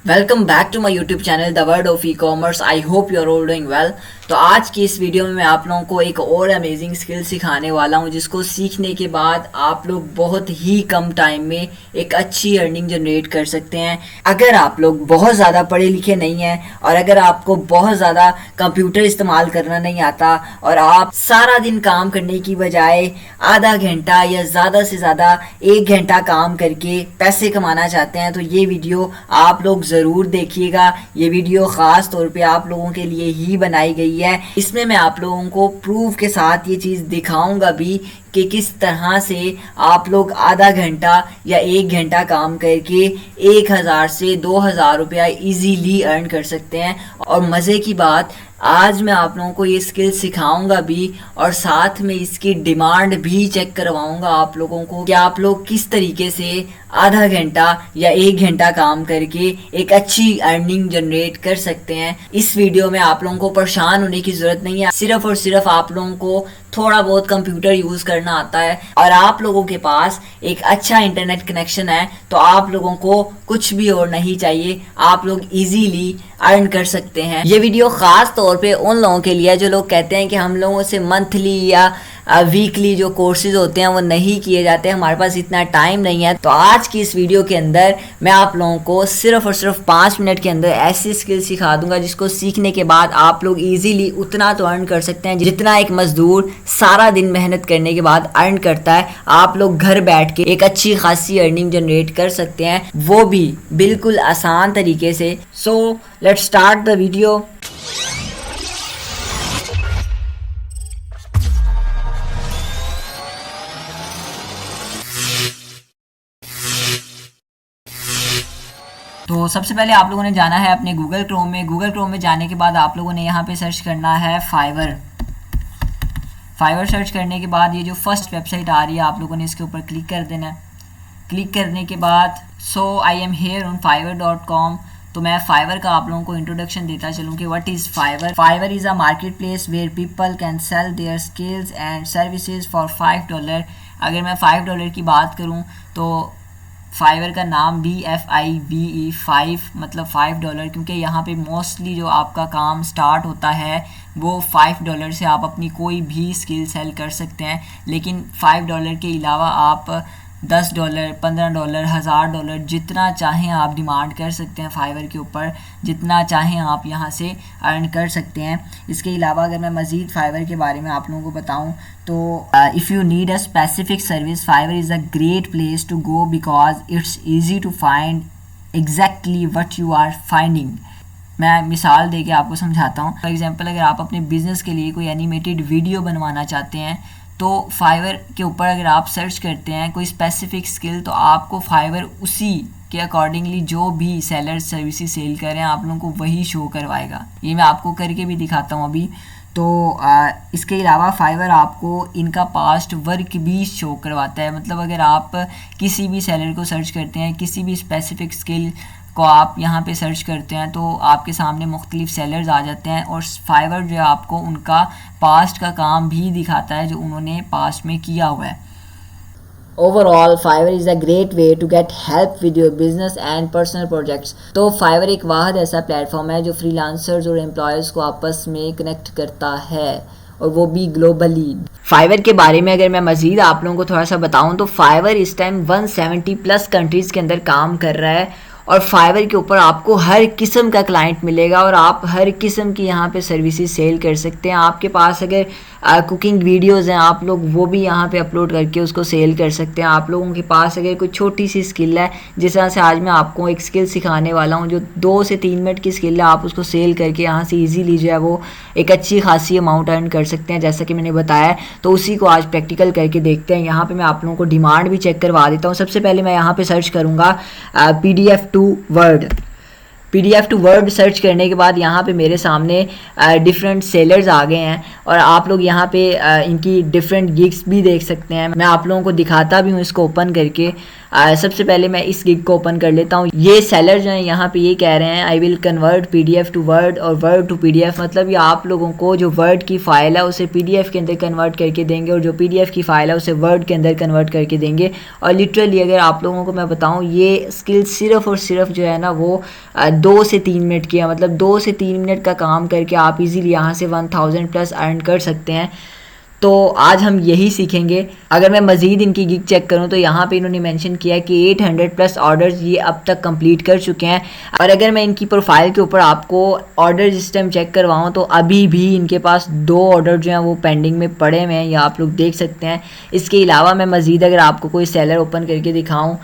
Welcome back to my YouTube channel the world of e commerce. I hope you are all doing well. तो आज की इस video में मैं आप लोगों को एक और अमेजिंग स्किल सिखाने वाला हूं, जिसको सीखने के बाद आप लोग बहुत ही कम टाइम में एक अच्छी अर्निंग जनरेट कर सकते हैं। अगर आप लोग बहुत ज़्यादा पढ़े लिखे नहीं हैं और अगर आपको बहुत ज़्यादा कंप्यूटर इस्तेमाल करना नहीं आता और आप सारा दिन काम करने की बजाय आधा घंटा या ज़्यादा से ज़्यादा 1 घंटा काम करके पैसे कमाना चाहते हैं, तो ये वीडियो आप लोग ज़रूर देखिएगा। ये वीडियो ख़ास तौर पे आप लोगों के लिए ही बनाई गई है। इसमें मैं आप लोगों को प्रूफ के साथ ये चीज़ दिखाऊंगा भी कि किस तरह से आप लोग आधा घंटा या 1 घंटा काम करके 1000 से 2000 रुपया इजीली अर्न कर सकते हैं। और मज़े की बात, आज मैं आप लोगों को ये स्किल सिखाऊंगा भी और साथ में इसकी डिमांड भी चेक करवाऊंगा आप लोगों को कि आप लोग किस तरीके से आधा घंटा या 1 घंटा काम करके एक अच्छी अर्निंग जनरेट कर सकते हैं। इस वीडियो में आप लोगों को परेशान होने की ज़रूरत नहीं है। सिर्फ और सिर्फ आप लोगों को थोड़ा बहुत कंप्यूटर यूज़ करना आता है और आप लोगों के पास एक अच्छा इंटरनेट कनेक्शन है, तो आप लोगों को कुछ भी और नहीं चाहिए। आप लोग इजीली अर्न कर सकते हैं। ये वीडियो ख़ास तौर पे उन लोगों के लिए जो लोग कहते हैं कि हम लोगों से मंथली या वीकली जो कोर्सेज होते हैं वो नहीं किए जाते, हमारे पास इतना टाइम नहीं है। तो आज की इस वीडियो के अंदर मैं आप लोगों को सिर्फ और सिर्फ 5 मिनट के अंदर ऐसी स्किल सिखा दूंगा जिसको सीखने के बाद आप लोग इजीली उतना तो अर्न कर सकते हैं जितना एक मजदूर सारा दिन मेहनत करने के बाद अर्न करता है। आप लोग घर बैठ के एक अच्छी खासी अर्निंग जनरेट कर सकते हैं, वो भी बिल्कुल आसान तरीके से। So let's start the video. तो सबसे पहले आप लोगों ने जाना है अपने गूगल क्रोम में। गूगल क्रोम में जाने के बाद आप लोगों ने यहाँ पे सर्च करना है फाइवर। सर्च करने के बाद ये जो फर्स्ट वेबसाइट आ रही है आप लोगों ने इसके ऊपर क्लिक कर देना है। क्लिक करने के बाद I am here on fiverr.com। तो मैं फाइवर का आप लोगों को इंट्रोडक्शन देता चलूँ कि what is Fiverr. Fiverr is a market place where people can sell their skills and services for $5। अगर मैं $5 की बात करूँ तो फाइवर का नाम BFIVE 5 मतलब $5, क्योंकि यहाँ पे मोस्टली जो आपका काम स्टार्ट होता है वो $5 से आप अपनी कोई भी स्किल सेल कर सकते हैं। लेकिन $5 के अलावा आप $10, $15, $1000 जितना चाहें आप डिमांड कर सकते हैं फाइवर के ऊपर, जितना चाहें आप यहाँ से अर्न कर सकते हैं। इसके अलावा अगर मैं मज़ीद फाइवर के बारे में आप लोगों को बताऊँ तो if you need a specific service Fiverr is a great place to go because it's easy to find exactly what you are finding. मैं मिसाल दे के आपको समझाता हूँ। फॉर एग्जांपल, अगर आप अपने बिज़नेस के लिए कोई एनिमेटेड वीडियो बनवाना चाहते हैं तो फाइवर के ऊपर अगर आप सर्च करते हैं कोई स्पेसिफिक स्किल, तो आपको फाइवर उसी के अकॉर्डिंगली जो भी सेलर सर्विसेज सेल कर रहे हैं आप लोगों को वही शो करवाएगा। ये मैं आपको करके भी दिखाता हूँ अभी। तो इसके अलावा फाइवर आपको इनका पास्ट वर्क भी शो करवाता है। मतलब अगर आप किसी भी सेलर को सर्च करते हैं, किसी भी स्पेसिफिक स्किल को आप यहाँ पे सर्च करते हैं, तो आपके सामने मुख्तलिफ सेलर्स आ जाते हैं और फाइवर जो है आपको उनका पास्ट का काम भी दिखाता है जो उन्होंने पास्ट में किया हुआ है। Overall Fiverr is a great way to get help with your business and personal projects. तो फाइवर एक वाहिद ऐसा प्लेटफॉर्म है जो फ्रीलांसर्स और एम्प्लॉयज़ को आपस में कनेक्ट करता है, और वो भी ग्लोबली। फाइवर के बारे में अगर मैं मज़ीद आप लोगों को थोड़ा सा बताऊं तो फाइवर इस टाइम 170+ कंट्रीज़ के अंदर काम कर रहा है और फाइवर के ऊपर आपको हर किस्म का क्लाइंट मिलेगा और आप हर किस्म की यहाँ पे सर्विसेज सेल कर सकते हैं। आपके पास अगर कुकिंग वीडियोज़ हैं आप लोग वो भी यहाँ पे अपलोड करके उसको सेल कर सकते हैं। आप लोगों के पास अगर कोई छोटी सी स्किल है, जिस तरह से आज मैं आपको एक स्किल सिखाने वाला हूँ जो 2 से 3 मिनट की स्किल है, आप उसको सेल करके यहाँ से ईजीली जो है वो एक अच्छी खासी अमाउंट अर्न कर सकते हैं जैसा कि मैंने बताया। तो उसी को आज प्रैक्टिकल करके देखते हैं। यहाँ पर मैं आप लोगों को डिमांड भी चेक करवा देता हूँ। सबसे पहले मैं यहाँ पर सर्च करूँगा PDF टू वर्ड। सर्च करने के बाद यहाँ पे मेरे सामने डिफरेंट सेलर्स आ गए हैं और आप लोग यहाँ पे इनकी डिफरेंट गिग्स भी देख सकते हैं। मैं आप लोगों को दिखाता भी हूँ इसको ओपन करके। सबसे पहले मैं इस गिग को ओपन कर लेता हूँ। ये सेलर जो है यहाँ पे ये कह रहे हैं I will convert PDF to word और वर्ड टू PDF, मतलब ये आप लोगों को जो वर्ड की फ़ाइल है उसे PDF के अंदर कन्वर्ट करके देंगे और जो PDF की फ़ाइल है उसे वर्ड के अंदर कन्वर्ट करके देंगे। और लिटरली अगर आप लोगों को मैं बताऊँ, ये स्किल सिर्फ़ और सिर्फ जो है ना वो 2 से 3 मिनट की है। मतलब 2 से 3 मिनट का काम करके आप इजीली यहाँ से 1000 प्लस अर्न कर सकते हैं। तो आज हम यही सीखेंगे। अगर मैं मज़ीद इनकी गिग चेक करूं तो यहाँ पे इन्होंने मेंशन किया कि 800 प्लस ऑर्डर्स ये अब तक कंप्लीट कर चुके हैं। और अगर मैं इनकी प्रोफाइल के ऊपर आपको ऑर्डर जिस टाइम चेक करवाऊँ तो अभी भी इनके पास 2 ऑर्डर जो हैं वो पेंडिंग में पड़े हुए हैं, या आप लोग देख सकते हैं। इसके अलावा मैं मज़ीद अगर आपको कोई सेलर ओपन करके दिखाऊँ,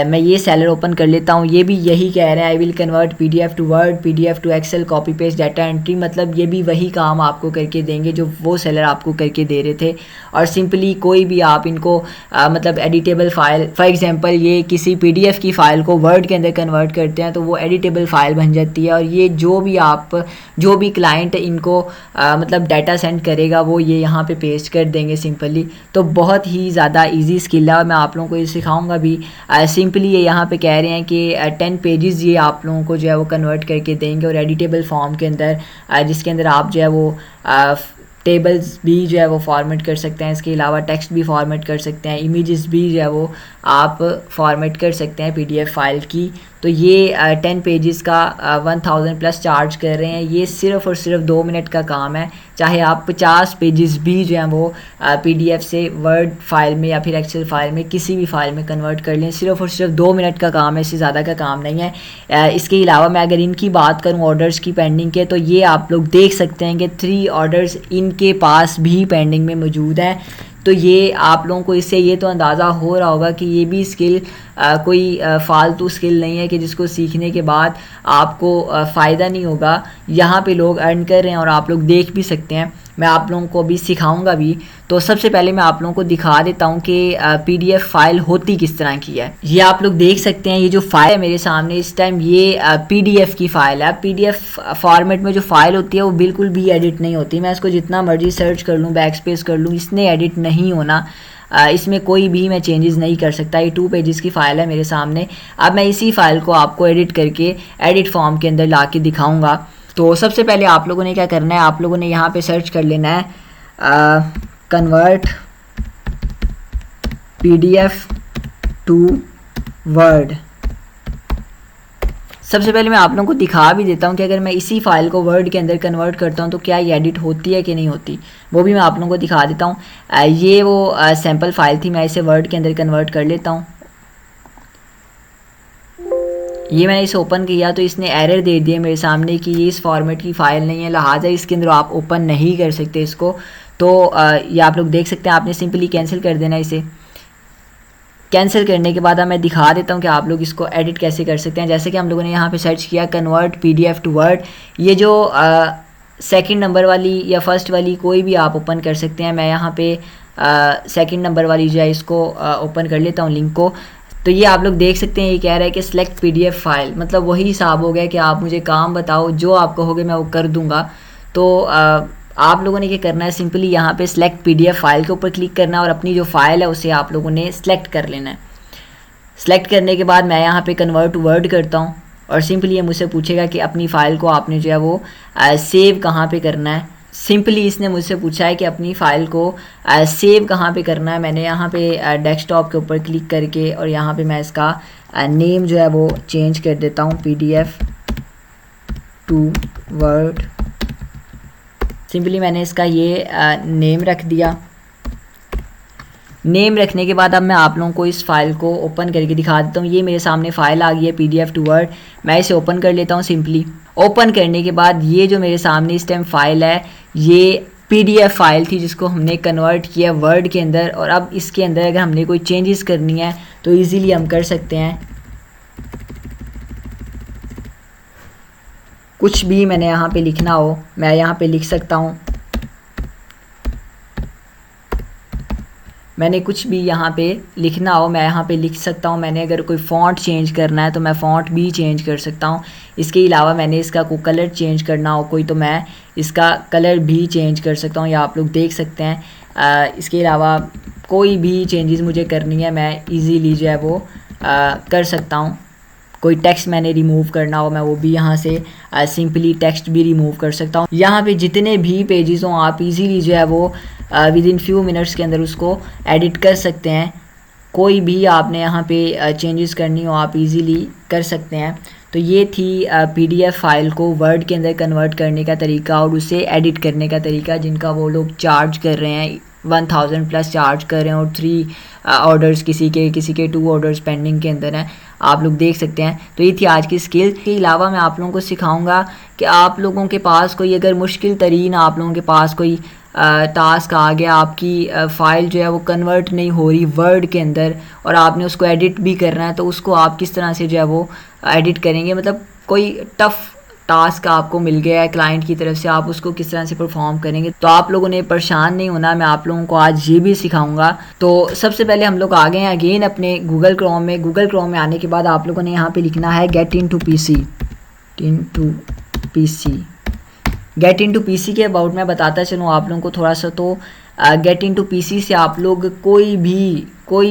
मैं ये सेलर ओपन कर लेता हूँ। ये भी यही कह रहे हैं I will convert PDF to word, PDF to excel, copy paste data entry. मतलब ये भी वही काम आपको करके देंगे जो वो सेलर आपको करके दे रहे थे। और सिंपली कोई भी आप इनको मतलब एडिटेबल फ़ाइल, फॉर एग्जांपल ये किसी PDF की फ़ाइल को वर्ड के अंदर कन्वर्ट करते हैं तो वो एडिटेबल फ़ाइल बन जाती है। और ये जो भी क्लाइंट इनको मतलब डाटा सेंड करेगा वो ये यहाँ पे पेस्ट कर देंगे सिंपली। तो बहुत ही ज़्यादा ईजी स्किल है और मैं आप लोगों को ये सिखाऊँगा भी। सिंपली ये यहाँ पे कह रहे हैं कि 10 पेजेस ये आप लोगों को जो है वो कन्वर्ट करके देंगे और एडिटेबल फॉर्म के अंदर, जिसके अंदर आप जो है वो टेबल्स भी जो है वो फॉर्मेट कर सकते हैं। इसके अलावा टेक्स्ट भी फॉर्मेट कर सकते हैं, इमेजेस भी जो है वो आप फॉर्मेट कर सकते हैं PDF फाइल की। तो ये 10 पेजेस का 1000 प्लस चार्ज कर रहे हैं। ये सिर्फ़ और सिर्फ 2 मिनट का काम है। चाहे आप 50 पेजेस भी जो हैं वो PDF से वर्ड फाइल में या फिर एक्सेल फाइल में किसी भी फाइल में कन्वर्ट कर लें, सिर्फ़ और सिर्फ 2 मिनट का काम है, इससे ज़्यादा का काम नहीं है। इसके अलावा मैं अगर इनकी बात करूँ ऑर्डर्स की पेंडिंग के, तो ये आप लोग देख सकते हैं कि 3 ऑर्डर्स इनके पास भी पेंडिंग में मौजूद हैं। तो ये आप लोगों को इससे ये तो अंदाज़ा हो रहा होगा कि ये भी स्किल कोई फालतू स्किल नहीं है कि जिसको सीखने के बाद आपको फ़ायदा नहीं होगा। यहाँ पे लोग अर्न कर रहे हैं और आप लोग देख भी सकते हैं। मैं आप लोगों को भी सिखाऊंगा भी। तो सबसे पहले मैं आप लोगों को दिखा देता हूँ कि PDF फाइल होती किस तरह की है। ये आप लोग देख सकते हैं, ये जो फाइल है मेरे सामने इस टाइम ये PDF की फ़ाइल है। PDF फॉर्मेट में जो फाइल होती है वो बिल्कुल भी एडिट नहीं होती। मैं इसको जितना मर्जी सर्च कर लूँ, बैक स्पेस कर लूँ, इसने एडिट नहीं होना। इसमें कोई भी मैं चेंजेस नहीं कर सकता। ये 2 पेजेस की फ़ाइल है मेरे सामने। अब मैं इसी फाइल को आपको एडिट करके एडिट फॉर्म के अंदर ला के दिखाऊँगा। तो सबसे पहले आप लोगों ने क्या करना है, आप लोगों ने यहाँ पे सर्च कर लेना है कन्वर्ट PDF टू वर्ड। सबसे पहले मैं आप लोगों को दिखा भी देता हूँ कि अगर मैं इसी फाइल को वर्ड के अंदर कन्वर्ट करता हूँ तो क्या ये एडिट होती है कि नहीं होती, वो भी मैं आप लोगों को दिखा देता हूँ। ये वो सैम्पल फाइल थी, मैं इसे वर्ड के अंदर कन्वर्ट कर लेता हूँ। ये मैंने इसे ओपन किया तो इसने एरर दे दिया मेरे सामने कि ये इस फॉर्मेट की फ़ाइल नहीं है, लिहाजा इसके अंदर आप ओपन नहीं कर सकते इसको। तो ये आप लोग देख सकते हैं, आपने सिंपली कैंसिल कर देना। इसे कैंसिल करने के बाद मैं दिखा देता हूँ कि आप लोग इसको एडिट कैसे कर सकते हैं। जैसे कि हम लोगों ने यहाँ पे सर्च किया कन्वर्ट PDF टू वर्ड, ये जो सेकंड नंबर वाली या फर्स्ट वाली कोई भी आप ओपन कर सकते हैं। मैं यहाँ पे सेकंड नंबर वाली जो है इसको ओपन कर लेता हूँ लिंक को। तो ये आप लोग देख सकते हैं, ये कह रहा है कि सिलेक्ट PDF फाइल, मतलब वही हिसाब हो गया कि आप मुझे काम बताओ, जो आप कहोगे मैं वो कर दूंगा। तो आप लोगों ने क्या करना है, सिंपली यहाँ पे सिलेक्ट PDF फाइल के ऊपर क्लिक करना है और अपनी जो फाइल है उसे आप लोगों ने सिलेक्ट कर लेना है। सिलेक्ट करने के बाद मैं यहाँ पे कन्वर्ट टू वर्ड करता हूँ और सिंपली ये मुझसे पूछेगा कि अपनी फ़ाइल को आपने जो है वो सेव कहाँ पे करना है। सिंपली इसने मुझसे पूछा है कि अपनी फ़ाइल को सेव कहाँ पे करना है। मैंने यहाँ पे डेस्कटॉप के ऊपर क्लिक करके और यहाँ पे मैं इसका नेम जो है वो चेंज कर देता हूँ PDF टू वर्ड। सिंपली मैंने इसका ये नेम रख दिया। नेम रखने के बाद अब मैं आप लोगों को इस फाइल को ओपन करके दिखा देता हूँ। ये मेरे सामने फ़ाइल आ गई है PDF टू वर्ड। मैं इसे ओपन कर लेता हूँ। सिंपली ओपन करने के बाद ये जो मेरे सामने इस टाइम फाइल है ये PDF फाइल थी जिसको हमने कन्वर्ट किया वर्ड के अंदर। और अब इसके अंदर अगर हमने कोई चेंजेस करनी है तो ईज़िली हम कर सकते हैं। कुछ भी मैंने यहाँ पे लिखना हो मैं यहाँ पे लिख सकता हूँ। मैंने कुछ भी यहाँ पे लिखना हो मैं यहाँ पे लिख सकता हूँ। मैंने अगर कोई फ़ॉन्ट चेंज करना है तो मैं फ़ॉन्ट भी चेंज कर सकता हूँ। इसके अलावा मैंने इसका कोई कलर चेंज करना हो कोई तो मैं इसका कलर भी चेंज कर सकता हूँ, या आप लोग देख सकते हैं। इसके अलावा कोई भी चेंजेस मुझे करनी है मैं इजीली जो है वो कर सकता हूँ। कोई टेक्स्ट मैंने रिमूव करना हो मैं वो भी यहाँ से सिंपली टेक्स्ट भी रिमूव कर सकता हूँ। यहाँ पे जितने भी पेजेस हों आप इजीली जो है वो विद इन फ्यू मिनट्स के अंदर उसको एडिट कर सकते हैं। कोई भी आपने यहाँ पे चेंजेस करनी हो आप इजीली कर सकते हैं। तो ये थी पीडीएफ फाइल को वर्ड के अंदर कन्वर्ट करने का तरीका और उसे एडिट करने का तरीका, जिनका वो लोग चार्ज कर रहे हैं 1000 प्लस चार्ज कर रहे हैं, और 3 ऑर्डर्स किसी के 2 ऑर्डर्स पेंडिंग के अंदर हैं, आप लोग देख सकते हैं। तो ये थी आज की स्किल। के अलावा मैं आप लोगों को सिखाऊंगा कि आप लोगों के पास कोई अगर मुश्किल तरीन आप लोगों के पास कोई टास्क आ गया, आपकी फ़ाइल जो है वो कन्वर्ट नहीं हो रही वर्ड के अंदर और आपने उसको एडिट भी करना है, तो उसको आप किस तरह से जो है वो एडिट करेंगे। मतलब कोई टफ़ टास्क आपको मिल गया है क्लाइंट की तरफ से, आप उसको किस तरह से परफॉर्म करेंगे। तो आप लोगों ने परेशान नहीं होना, मैं आप लोगों को आज ये भी सिखाऊंगा। तो सबसे पहले हम लोग आ गए हैं अगेन अपने गूगल क्रोम में। गूगल क्रोम में आने के बाद आप लोगों ने यहाँ पे लिखना है गेट इनटू पीसी के अबाउट मैं बताता चलूँ आप लोगों को थोड़ा सा। तो गेट इनटू पीसी से आप लोग कोई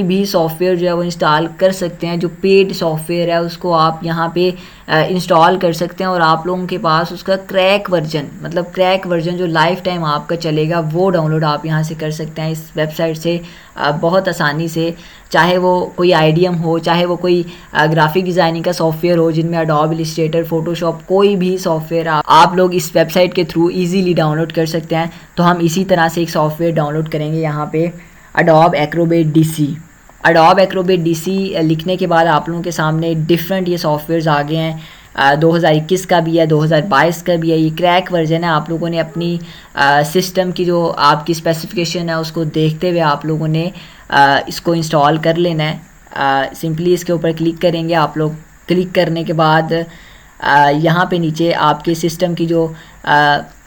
भी सॉफ्टवेयर जो है वो इंस्टॉल कर सकते हैं। जो पेड सॉफ्टवेयर है उसको आप यहाँ पे इंस्टॉल कर सकते हैं और आप लोगों के पास उसका क्रैक वर्जन जो लाइफ टाइम आपका चलेगा वो डाउनलोड आप यहाँ से कर सकते हैं इस वेबसाइट से बहुत आसानी से। चाहे वो कोई आईडीएम हो, चाहे वो कोई ग्राफिक डिज़ाइनिंग का सॉफ्टवेयर हो जिनमें एडोब इलस्ट्रेटर, फोटोशॉप, कोई भी सॉफ्टवेयर आप लोग इस वेबसाइट के थ्रू इजीली डाउनलोड कर सकते हैं। तो हम इसी तरह से एक सॉफ्टवेयर डाउनलोड करेंगे यहाँ पे एडोब एक्रोबेट डीसी लिखने के बाद आप लोगों के सामने डिफरेंट ये सॉफ्टवेयर्स आ गए हैं। 2021 का भी है, 2022 का भी है। ये क्रैक वर्जन है। आप लोगों ने अपनी सिस्टम की जो आपकी स्पेसिफिकेशन है उसको देखते हुए आप लोगों ने इसको इंस्टॉल कर लेना है। सिंपली इसके ऊपर क्लिक करेंगे आप लोग। क्लिक करने के बाद यहाँ पे नीचे आपके सिस्टम की जो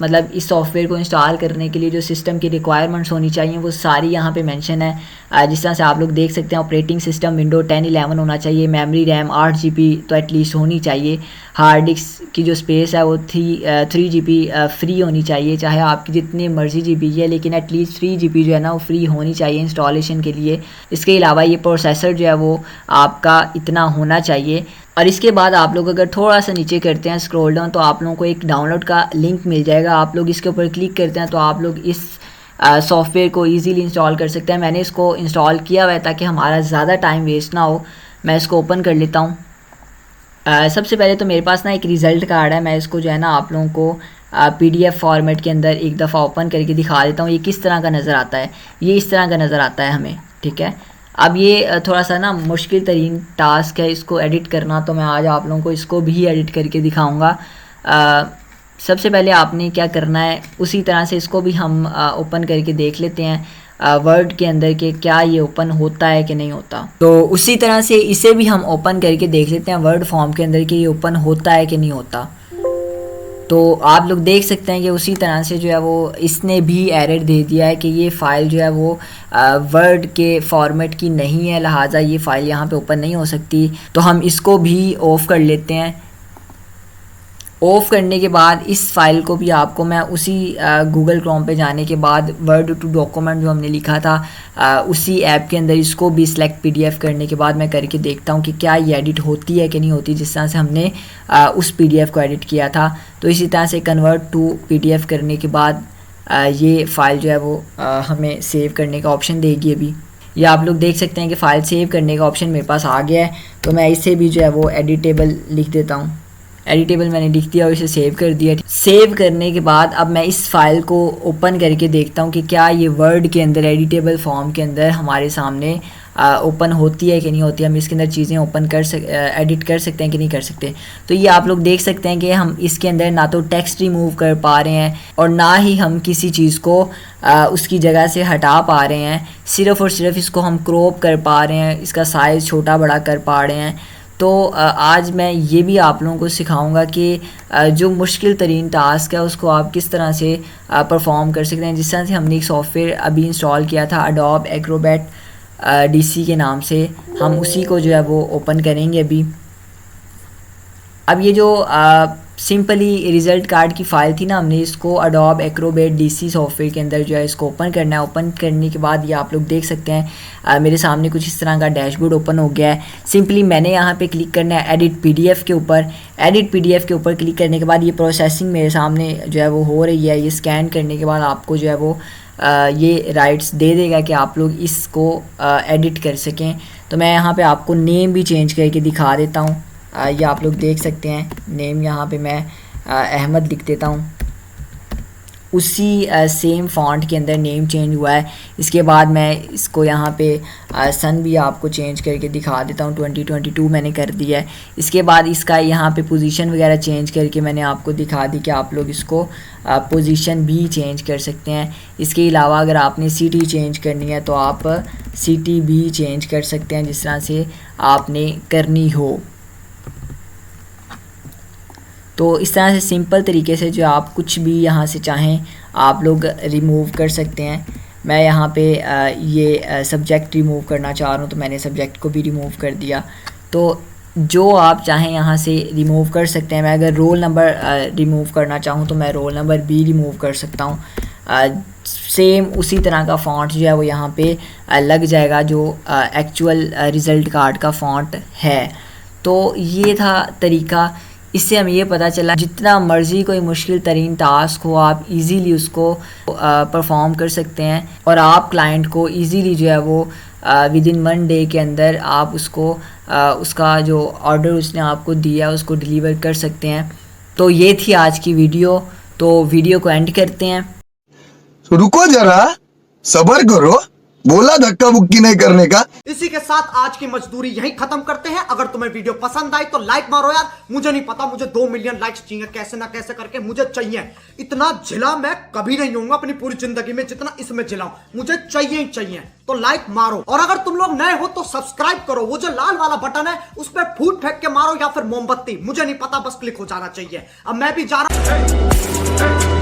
मतलब इस सॉफ्टवेयर को इंस्टॉल करने के लिए जो सिस्टम की रिक्वायरमेंट्स होनी चाहिए वो सारी यहाँ पे मेंशन है। जिस तरह से आप लोग देख सकते हैं ऑपरेटिंग सिस्टम विंडो 1011 होना चाहिए, मेमोरी रैम 8 GB तो एटलीस्ट होनी चाहिए, हार्ड डिस्क की जो स्पेस है वो 3 GB फ्री होनी चाहिए। चाहे आपकी जितनी मर्जी GB है लेकिन एटलीस्ट 3 GB जो है ना वो फ्री होनी चाहिए इंस्टॉलेशन के लिए। इसके अलावा ये प्रोसेसर जो है वो आपका इतना होना चाहिए। और इसके बाद आप लोग अगर थोड़ा सा नीचे करते हैं स्क्रॉल डाउन तो आप लोगों को एक डाउनलोड का लिंक मिल जाएगा। आप लोग इसके ऊपर क्लिक करते हैं तो आप लोग इस सॉफ्टवेयर को इजीली इंस्टॉल कर सकते हैं। मैंने इसको इंस्टॉल किया हुआ है ताकि हमारा ज़्यादा टाइम वेस्ट ना हो। मैं इसको ओपन कर लेता हूँ। सबसे पहले तो मेरे पास ना एक रिज़ल्ट कार्ड है, मैं इसको जो है ना आप लोगों को PDF फॉर्मेट के अंदर एक दफ़ा ओपन करके दिखा देता हूँ। ये किस तरह का नज़र आता है, ये इस तरह का नज़र आता है हमें, ठीक है। अब ये थोड़ा सा ना मुश्किल तरीन टास्क है इसको एडिट करना, तो मैं आज आप लोगों को इसको भी एडिट करके दिखाऊंगा। सबसे पहले आपने क्या करना है उसी तरह से इसको भी हम ओपन करके देख लेते हैं वर्ड के अंदर के क्या ये ओपन होता है कि नहीं होता। तो उसी तरह से इसे भी हम ओपन करके देख लेते हैं वर्ड फॉर्म के अंदर कि ये ओपन होता है कि नहीं होता। तो आप लोग देख सकते हैं कि उसी तरह से जो है वो इसने भी एरर दे दिया है कि ये फ़ाइल जो है वो वर्ड के फॉर्मेट की नहीं है, लिहाजा ये फ़ाइल यहाँ पे ओपन नहीं हो सकती। तो हम इसको भी ऑफ़ कर लेते हैं। ऑफ़ करने के बाद इस फ़ाइल को भी आपको मैं उसी गूगल क्रोम पे जाने के बाद वर्ड टू डॉक्यूमेंट जो हमने लिखा था उसी ऐप के अंदर इसको भी सिलेक्ट PDF करने के बाद मैं करके देखता हूँ कि क्या ये एडिट होती है कि नहीं होती, जिस तरह से हमने उस PDF को एडिट किया था। तो इसी तरह से कन्वर्ट टू PDF करने के बाद ये फ़ाइल जो है वो हमें सेव करने का ऑप्शन देगी। अभी ये आप लोग देख सकते हैं कि फ़ाइल सेव करने का ऑप्शन मेरे पास आ गया है। तो मैं इसे भी जो है वो एडिटेबल लिख देता हूँ। एडिटेबल मैंने लिख दिया और इसे सेव कर दिया। सेव करने के बाद अब मैं इस फाइल को ओपन करके देखता हूँ कि क्या ये वर्ड के अंदर एडिटेबल फॉर्म के अंदर हमारे सामने ओपन होती है कि नहीं होती, हम इसके अंदर चीज़ें ओपन एडिट कर सकते हैं कि नहीं कर सकते। तो ये आप लोग देख सकते हैं कि हम इसके अंदर ना तो टेक्स्ट रिमूव कर पा रहे हैं और ना ही हम किसी चीज़ को उसकी जगह से हटा पा रहे हैं। सिर्फ़ और सिर्फ इसको हम क्रॉप कर पा रहे हैं, इसका साइज़ छोटा बड़ा कर पा रहे हैं। तो आज मैं ये भी आप लोगों को सिखाऊंगा कि जो मुश्किल तरीन टास्क है उसको आप किस तरह से परफॉर्म कर सकते हैं। जिस तरह से हमने एक सॉफ्टवेयर अभी इंस्टॉल किया था Adobe Acrobat DC के नाम से, हम उसी को जो है वो ओपन करेंगे अभी। अब ये जो सिंपली रिज़ल्ट कार्ड की फ़ाइल थी ना, हमने इसको Adobe Acrobat DC सॉफ्टवेयर के अंदर जो है इसको ओपन करना है। ओपन करने के बाद ये आप लोग देख सकते हैं मेरे सामने कुछ इस तरह का डैशबोर्ड ओपन हो गया है। सिंपली मैंने यहाँ पे क्लिक करना है एडिट PDF के ऊपर। एडिट PDF के ऊपर क्लिक करने के बाद ये प्रोसेसिंग मेरे सामने जो है वो हो रही है। ये स्कैन करने के बाद आपको जो है वो ये राइट्स दे देगा कि आप लोग इसको एडिट कर सकें। तो मैं यहाँ पे आपको नेम भी चेंज करके दिखा देता हूँ। ये आप लोग देख सकते हैं नेम यहाँ पे मैं अहमद लिख देता हूँ। उसी सेम फॉन्ट के अंदर नेम चेंज हुआ है। इसके बाद मैं इसको यहाँ पे सन भी आपको चेंज करके दिखा देता हूँ। 2022 मैंने कर दिया है। इसके बाद इसका यहाँ पे पोजीशन वगैरह चेंज करके मैंने आपको दिखा दी कि आप लोग इसको पोजीशन भी चेंज कर सकते हैं। इसके अलावा अगर आपने सिटी चेंज करनी है तो आप सिटी भी चेंज कर सकते हैं, जिस तरह से आपने करनी हो। तो इस तरह से सिंपल तरीके से जो आप कुछ भी यहाँ से चाहें आप लोग रिमूव कर सकते हैं। मैं यहाँ पे ये सब्जेक्ट रिमूव करना चाह रहा हूँ तो मैंने सब्जेक्ट को भी रिमूव कर दिया। तो जो आप चाहें यहाँ से रिमूव कर सकते हैं। मैं अगर रोल नंबर रिमूव करना चाहूँ तो मैं रोल नंबर भी रिमूव कर सकता हूँ। सेम उसी तरह का फ़ॉन्ट जो है वो यहाँ पे लग जाएगा जो एक्चुअल रिज़ल्ट कार्ड का फ़ॉन्ट है। तो ये था तरीका। इससे हमें ये पता चला जितना मर्ज़ी कोई मुश्किल तरीन टास्क हो आप इजीली उसको परफॉर्म कर सकते हैं और आप क्लाइंट को इजीली जो है वो विद इन 1 डे के अंदर आप उसको उसका जो ऑर्डर उसने आपको दिया उसको डिलीवर कर सकते हैं। तो ये थी आज की वीडियो। तो वीडियो को एंड करते हैं। रुको जरा, सब्र करो, बोला धक्का मुक्की नहीं करने का। इसी के साथ आज की मजदूरी यहीं खत्म करते हैं। अगर तुम्हें वीडियो पसंद आई तो लाइक मारो यार। मुझे नहीं पता, मुझे 2 मिलियन लाइक्स चाहिए, कैसे ना कैसे करके मुझे चाहिए। इतना झिला मैं कभी नहीं होऊंगा अपनी पूरी जिंदगी में जितना इसमें झिलाऊं, मुझे चाहिए ही चाहिए। तो लाइक मारो और अगर तुम लोग नए हो तो सब्सक्राइब करो। वो जो लाल वाला बटन है उस पर फूट फेंक के मारो या फिर मोमबत्ती, मुझे नहीं पता, बस क्लिक हो जाना चाहिए। अब मैं भी जा रहा हूं।